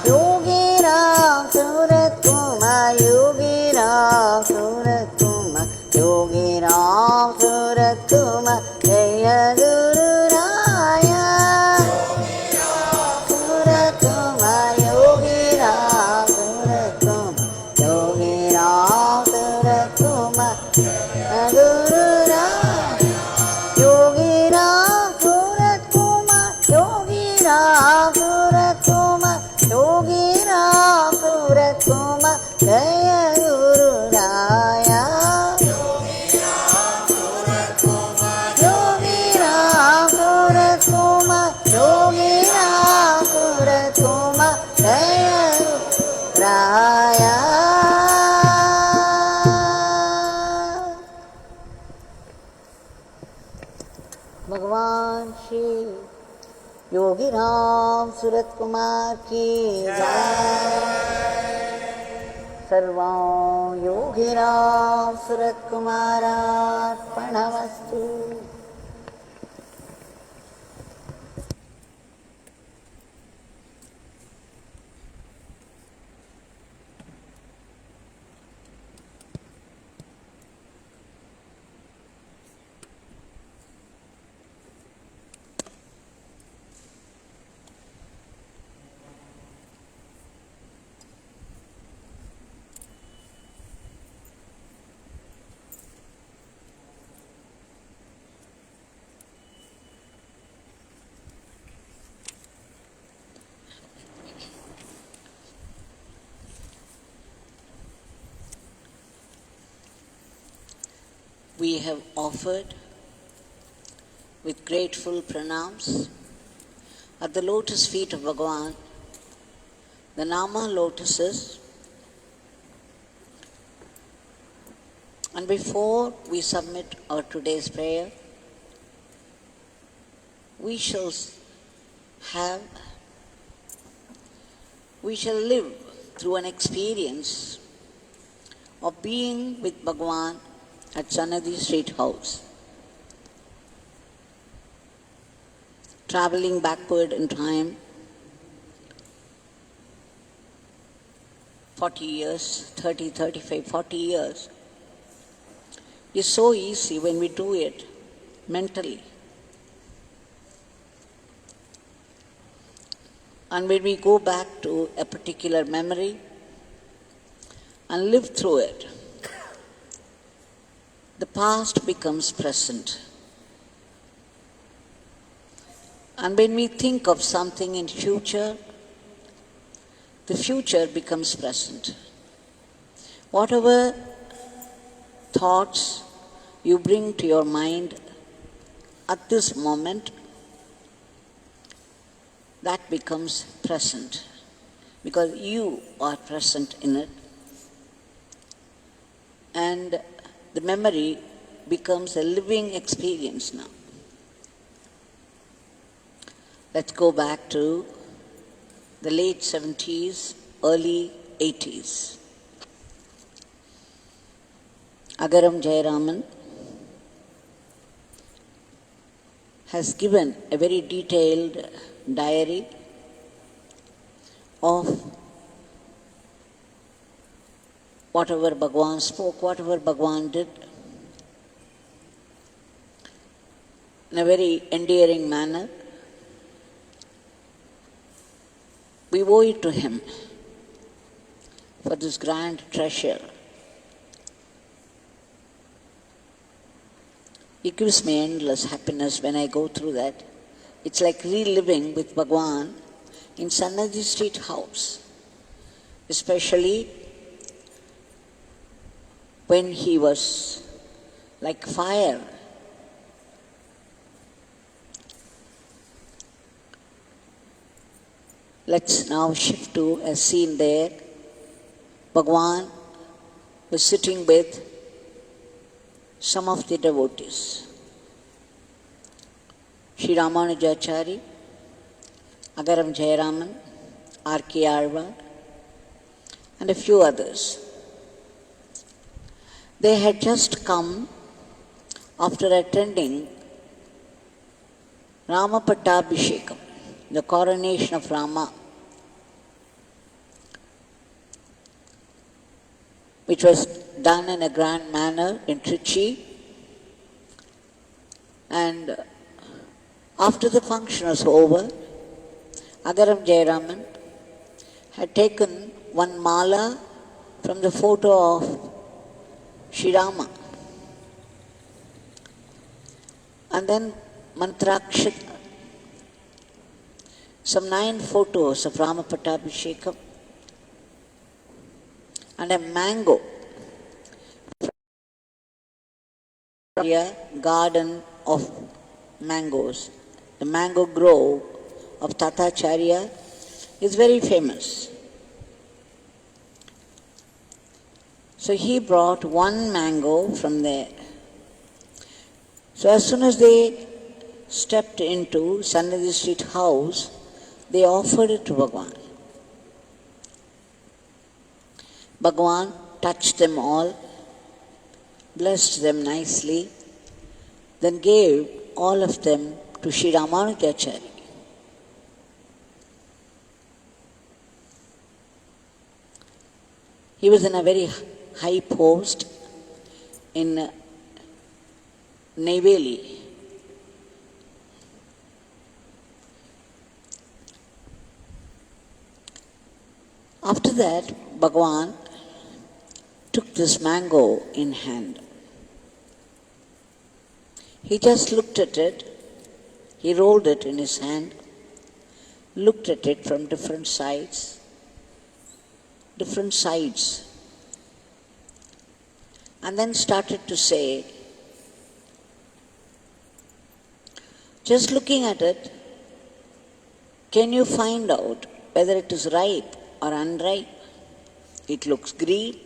Yogi Ramsuratkumar, Yogi Ramsuratkumar, Yogi Ramsuratkumar, Jaya Guru Raya. Suratkumar, Yogi Ramsuratkumar, Yogi Ramsuratkumar, Jaya Guru Raya. Yogi Ramsuratkumar, Yogi Ramsuratkumar, Yogi Ramsuratkumar, Jaya Guru Raya. Yogi Ramsuratkumar, Yogi Ramsuratkumar, Jaya Guru Raya. भगवान श्री योगी रामसूरतकुमार की जय। सर्वं योगी रामसूरतकुमारार्पणमस्तु। We have offered with grateful pranams at the lotus feet of Bhagwan the Nama lotuses, and before we submit our today's prayer, we shall live through an experience of being with Bhagwan at Chanadi Street House, traveling backward in time 40 years, 30, 35, 40 years is so easy when we do it mentally. And when we go back to a particular memory and live through it, the past becomes present. And when we think of something in future, the future becomes present. Whatever thoughts you bring to your mind at this moment, that becomes present because you are present in it. And the memory becomes a living experience now. Let's go back to the late 70s, early 80s. Agaram Jayaraman has given a very detailed diary of whatever Bhagwan spoke, whatever Bhagwan did, in a very endearing manner. We owe it to him for this grand treasure. It gives me endless happiness when I go through that. It's like reliving with Bhagwan in Sannaji Street House, especially when he was like fire. Let's now shift to a scene there. Bhagwan was sitting with some of the devotees. Sri Ramanujachari, Agaram Jayaraman, R.K. Alvar, and a few others. They had just come after attending Rama Pattabhishekam, the coronation of Rama which was done in a grand manner in Trichy. And after the function was over, Agaram Jayaraman had taken one mala from the photo of Sri Rama. And then Mantrakshita, some 9 photos of Rama Pattabhishekam, and a mango from a garden of mangoes. The mango grove of Tatacharya is very famous. So he brought one mango from there. So as soon as they stepped into Sannadhi Street house, they offered it to Bhagwan. Bhagwan touched them all, blessed them nicely, then gave all of them to Sri Ramanujacharya. He was in a very high post in Neyveli. After that, Bhagwan took this mango in hand. He just looked at it, he rolled it in his hand, looked at it from different sides, and then started to say, just looking at it, can you find out whether it is ripe or unripe? It looks green.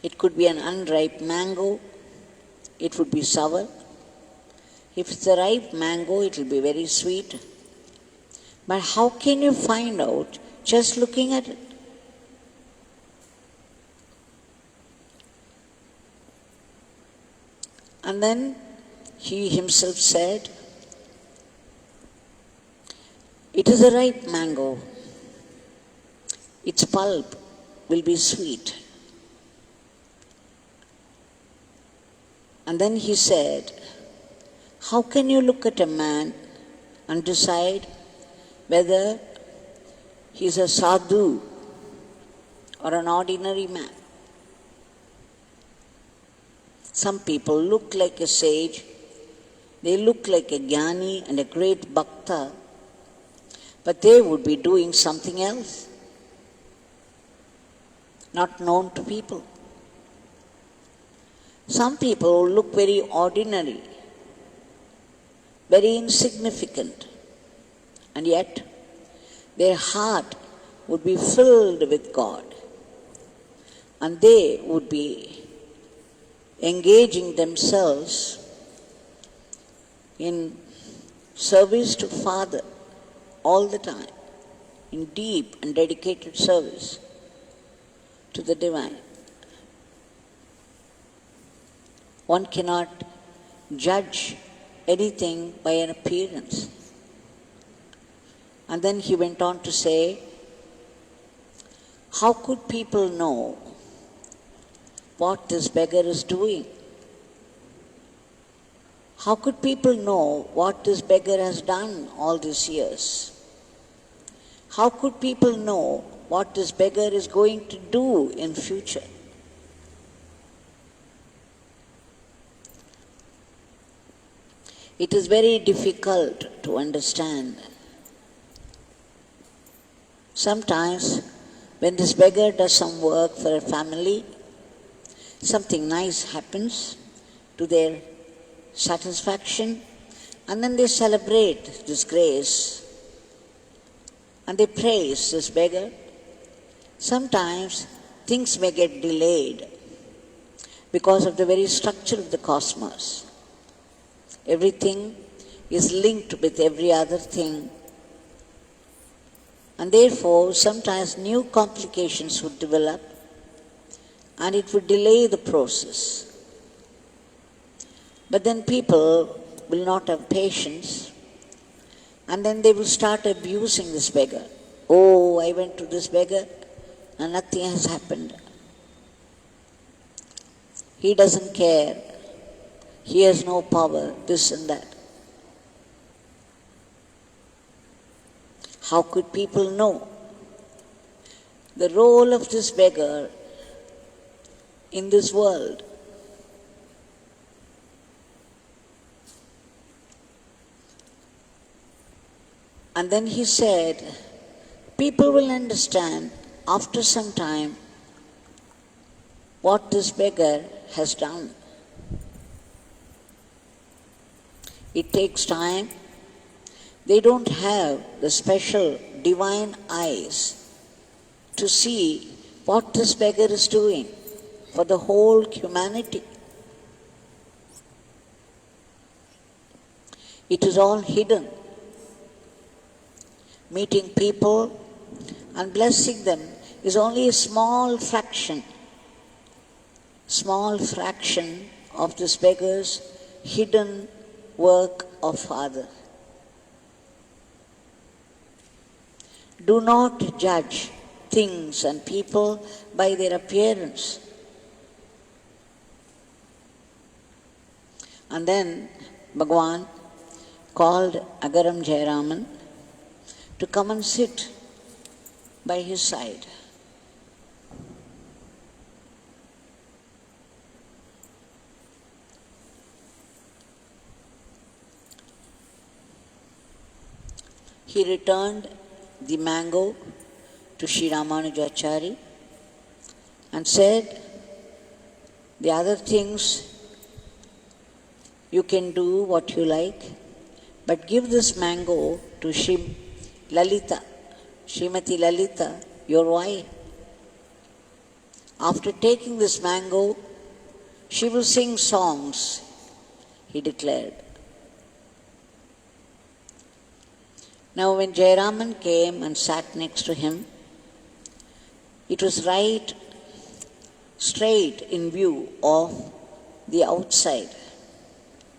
It could be an unripe mango. It would be sour. If it's a ripe mango, it will be very sweet. But how can you find out just looking at it? And then he himself said, it is a ripe mango. Its pulp will be sweet. And then he said, how can you look at a man and decide whether he is a sadhu or an ordinary man? Some people look like a sage, they look like a jnani and a great bhakta, but they would be doing something else, not known to people. Some people look very ordinary, very insignificant, and yet their heart would be filled with God, and they would be engaging themselves in service to Father all the time, in deep and dedicated service to the Divine. One cannot judge anything by an appearance. And then he went on to say, how could people know what this beggar is doing? How could people know what this beggar has done all these years? How could people know what this beggar is going to do in future? It is very difficult to understand. Sometimes when this beggar does some work for a family, something nice happens to their satisfaction, and then they celebrate this grace and they praise this beggar. Sometimes things may get delayed because of the very structure of the cosmos. Everything is linked with every other thing, and therefore sometimes new complications would develop and it would delay the process. But then people will not have patience, and then they will start abusing this beggar. Oh, I went to this beggar and nothing has happened. He doesn't care. He has no power, this and that. How could people know the role of this beggar in this world? And then he said, people will understand after some time what this beggar has done. It takes time. They don't have the special divine eyes to see what this beggar is doing for the whole humanity. It is all hidden. Meeting people and blessing them is only a small fraction of this beggar's hidden work of Father. Do not judge things and people by their appearance. And then Bhagwan called Agaram Jayaraman to come and sit by his side. He returned the mango to Sri Ramanujachari and said, the other things you can do what you like, but give this mango to Srimati Lalita, your wife. After taking this mango, she will sing songs, he declared. Now when Jayaraman came and sat next to him, it was right straight in view of the outside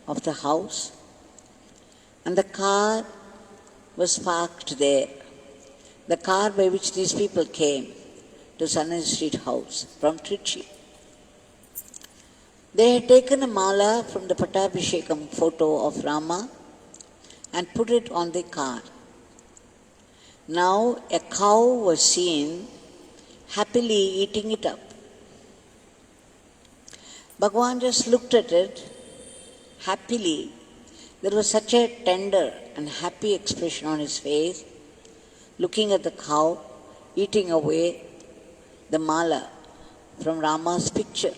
of the house, and the car was parked there. The car by which these people came to Sanai Street House from Trichy. They had taken a mala from the Pattabhishekam photo of Rama and put it on the car. Now a cow was seen happily eating it up. Bhagwan just looked at it happily. There was such a tender and happy expression on his face, looking at the cow eating away the mala from Rama's picture.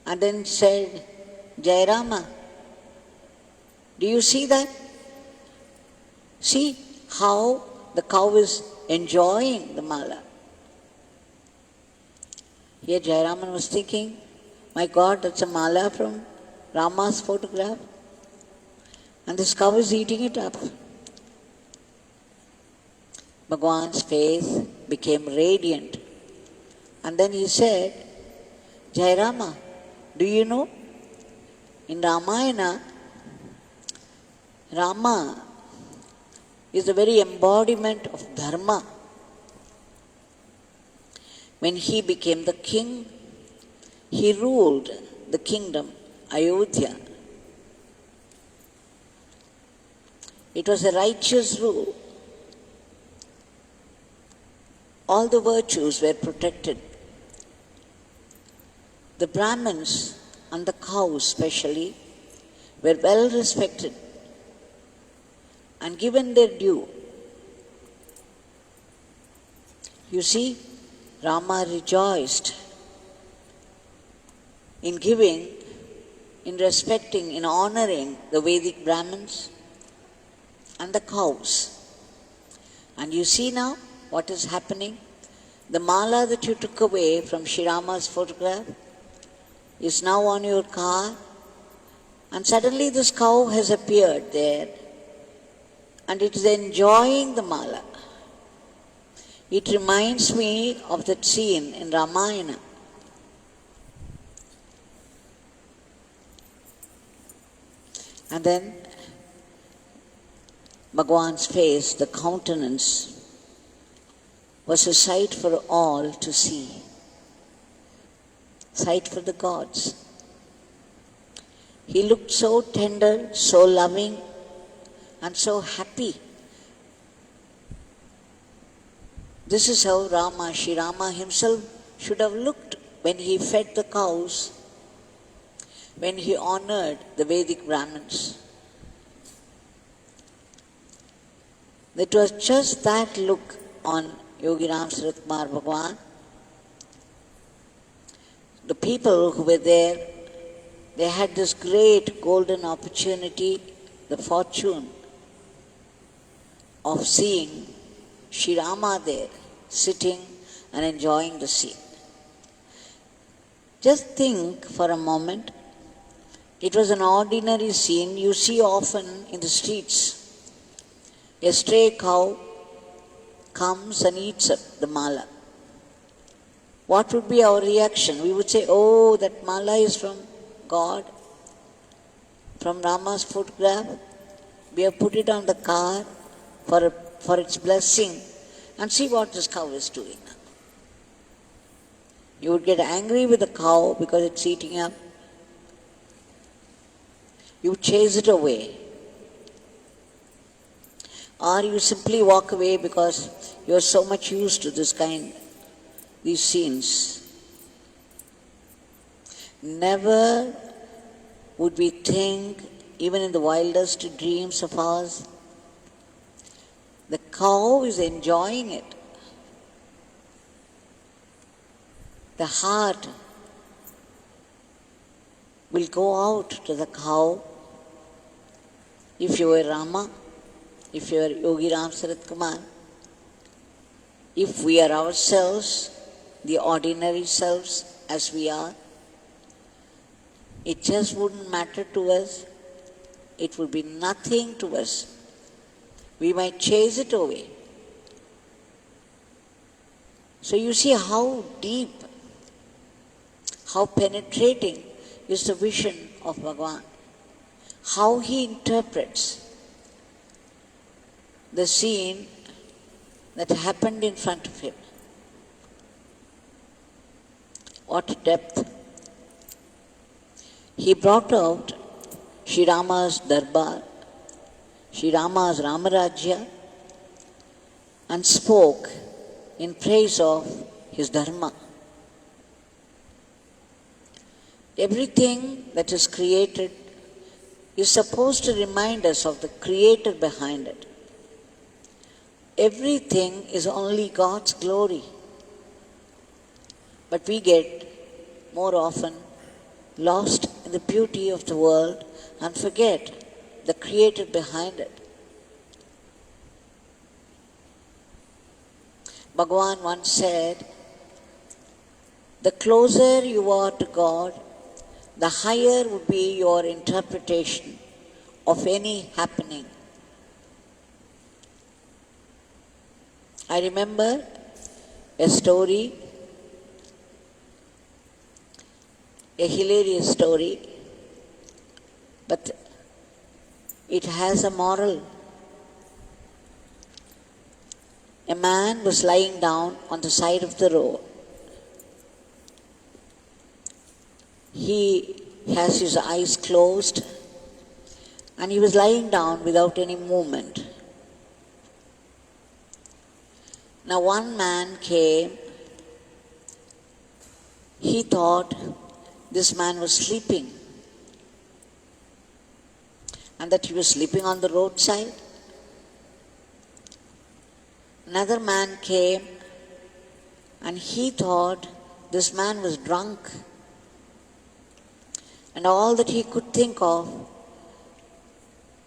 And then said, Jayarama, do you see that? See how the cow is enjoying the mala. Here Jayaraman was thinking, my God, that's a mala from Rama's photograph, and this cow is eating it up. Bhagwan's face became radiant, and then he said, Jayarama, do you know, in Ramayana, Rama is the very embodiment of dharma. When he became the king, he ruled the kingdom, Ayodhya. It was a righteous rule. All the virtues were protected. The Brahmins and the cows especially were well respected and given their due. You see, Rama rejoiced in giving, in respecting, in honoring the Vedic Brahmins and the cows. And you see now what is happening? The mala that you took away from Sri Rama's photograph is now on your car, and suddenly this cow has appeared there and it is enjoying the mala. It reminds me of that scene in Ramayana. And then Bhagwan's face, the countenance was a sight for all to see, sight for the gods. He looked so tender, so loving, and so happy. This is how Rama, Sri Rama himself should have looked when he fed the cows, when he honored the Vedic Brahmins. It was just that look on Yogi Ramsuratkumar Bhagwan. The people who were there, they had this great golden opportunity, the fortune of seeing Sri Rama there, sitting and enjoying the scene. Just think for a moment, it was an ordinary scene you see often in the streets. A stray cow comes and eats up the mala. What would be our reaction? We would say, oh, that mala is from God, from Rama's photograph. We have put it on the car for its blessing. And see what this cow is doing now. You would get angry with the cow because it's eating up. You chase it away. Or you simply walk away because you are so much used to these scenes. Never would we think, even in the wildest dreams of ours, the cow is enjoying it. The heart will go out to the cow. If you were Rama, if you are Yogi Ramsuratkumar, if we are ourselves, the ordinary selves as we are, it just wouldn't matter to us. It would be nothing to us. We might chase it away. So you see how deep, how penetrating is the vision of Bhagwan. How he interprets the scene that happened in front of him. What depth. He brought out Sri Rama's Darbar, Sri Rama's Ramarajya, and spoke in praise of his Dharma. Everything that is created is supposed to remind us of the Creator behind it. Everything is only God's glory. But we get more often lost in the beauty of the world and forget the Creator behind it. Bhagwan once said, the closer you are to God, the higher would be your interpretation of any happening. I remember a story, a hilarious story, but it has a moral. A man was lying down on the side of the road. He has his eyes closed and he was lying down without any movement. Now one man came. He thought this man was sleeping and that he was sleeping on the roadside. Another man came and he thought this man was drunk. And all that he could think of,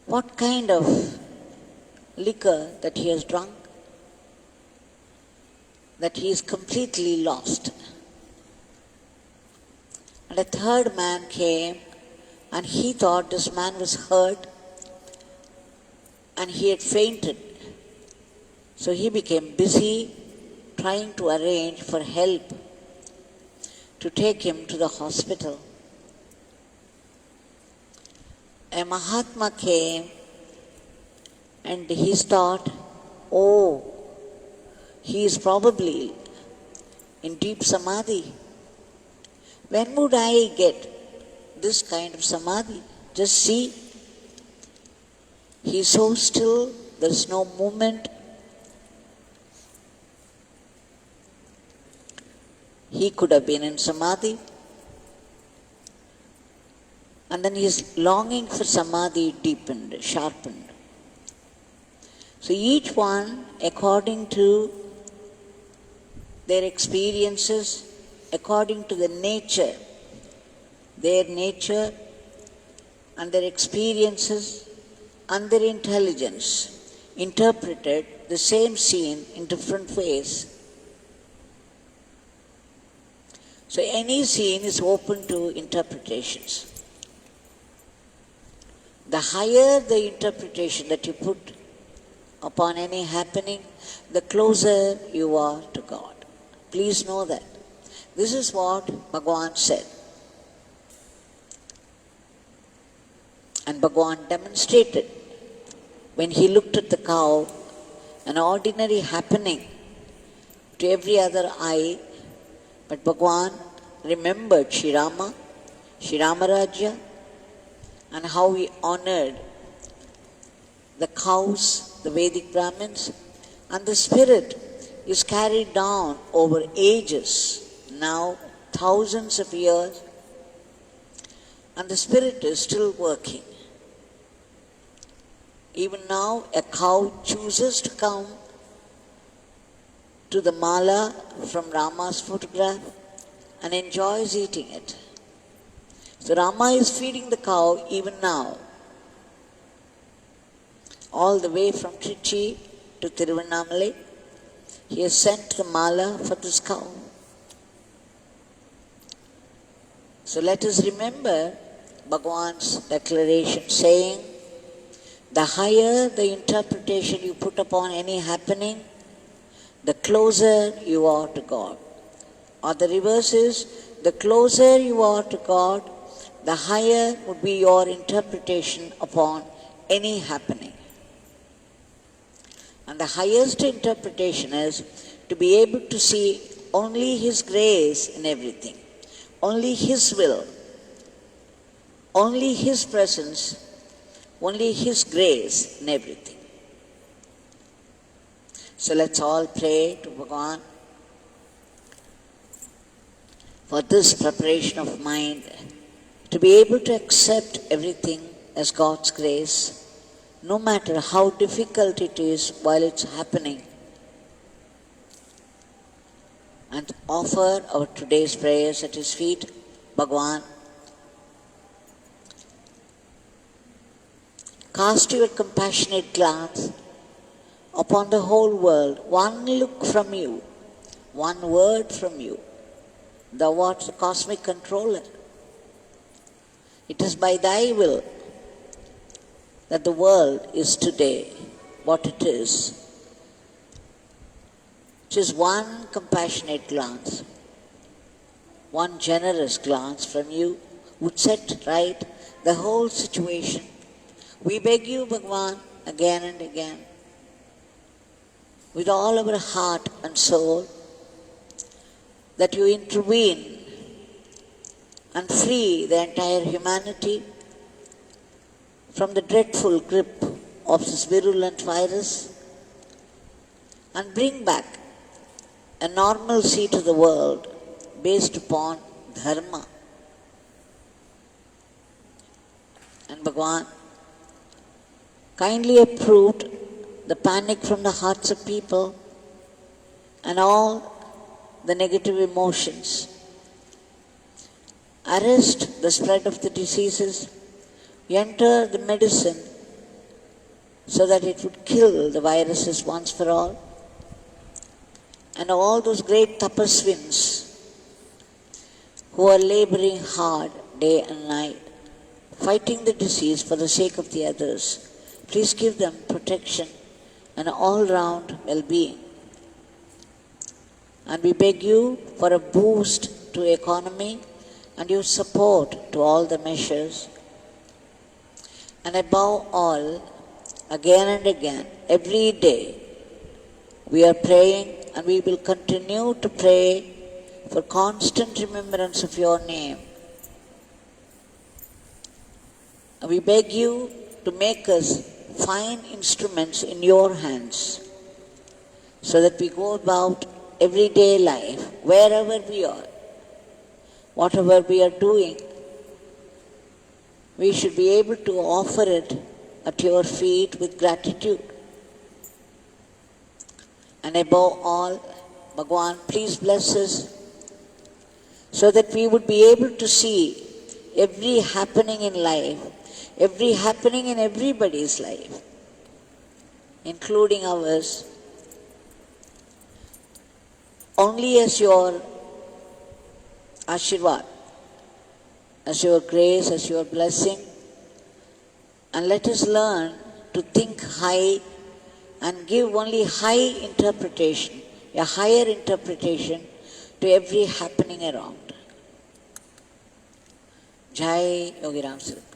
what kind of liquor that he has drunk, that he is completely lost. And a third man came and he thought this man was hurt and he had fainted. So he became busy trying to arrange for help to take him to the hospital. A Mahatma came and he thought, oh, he is probably in deep samadhi. When would I get this kind of samadhi? Just see, he is so still, there is no movement. He could have been in samadhi. And then his longing for samadhi deepened, sharpened. So each one, according to their experiences, according to the nature, their nature and their experiences and their intelligence, interpreted the same scene in different ways. So any scene is open to interpretations. The higher the interpretation that you put upon any happening, the closer you are to God. Please know that. This is what Bhagwan said. And Bhagwan demonstrated when he looked at the cow, an ordinary happening to every other eye, but Bhagwan remembered Sri Rama, Sri Ramarajya, and how he honored the cows, the Vedic Brahmins, and the spirit is carried down over ages, now thousands of years, and the spirit is still working. Even now, a cow chooses to come to the mala from Rama's photograph and enjoys eating it. So Rama is feeding the cow even now, all the way from Trichy to Tiruvannamalai. He has sent the mala for this cow. So let us remember Bhagwan's declaration saying, the higher the interpretation you put upon any happening, the closer you are to God. Or the reverse is, the closer you are to God, the higher would be your interpretation upon any happening. And the highest interpretation is to be able to see only His grace in everything, only His will, only His presence, only His grace in everything. So let's all pray to Bhagwan for this preparation of mind, to be able to accept everything as God's grace, no matter how difficult it is while it's happening, and offer our today's prayers at His feet. Bhagwan, cast your compassionate glance upon the whole world. One look from you, one word from you. Thou art the cosmic controller. It is by Thy will that the world is today what it is. Just one compassionate glance, one generous glance from you would set right the whole situation. We beg you, Bhagwan, again and again, with all our heart and soul, that you intervene and free the entire humanity from the dreadful grip of this virulent virus and bring back a normalcy to the world based upon dharma. And Bhagwan kindly uproot the panic from the hearts of people and all the negative emotions. Arrest the spread of the diseases. Enter the medicine so that it would kill the viruses once for all. And all those great tapaswins who are laboring hard day and night, fighting the disease for the sake of the others, please give them protection and all-round well-being. And we beg you for a boost to economy and your support to all the measures. And above all, again and again, every day, we are praying and we will continue to pray for constant remembrance of your name. And we beg you to make us fine instruments in your hands, so that we go about everyday life, wherever we are, whatever we are doing, we should be able to offer it at your feet with gratitude. And above all, Bhagwan, please bless us so that we would be able to see every happening in life, every happening in everybody's life, including ours, only as your Ashirvad, as your grace, as your blessing. And let us learn to think high and give only high interpretation, a higher interpretation to every happening around. Jai Yogi Ramsuratkumar.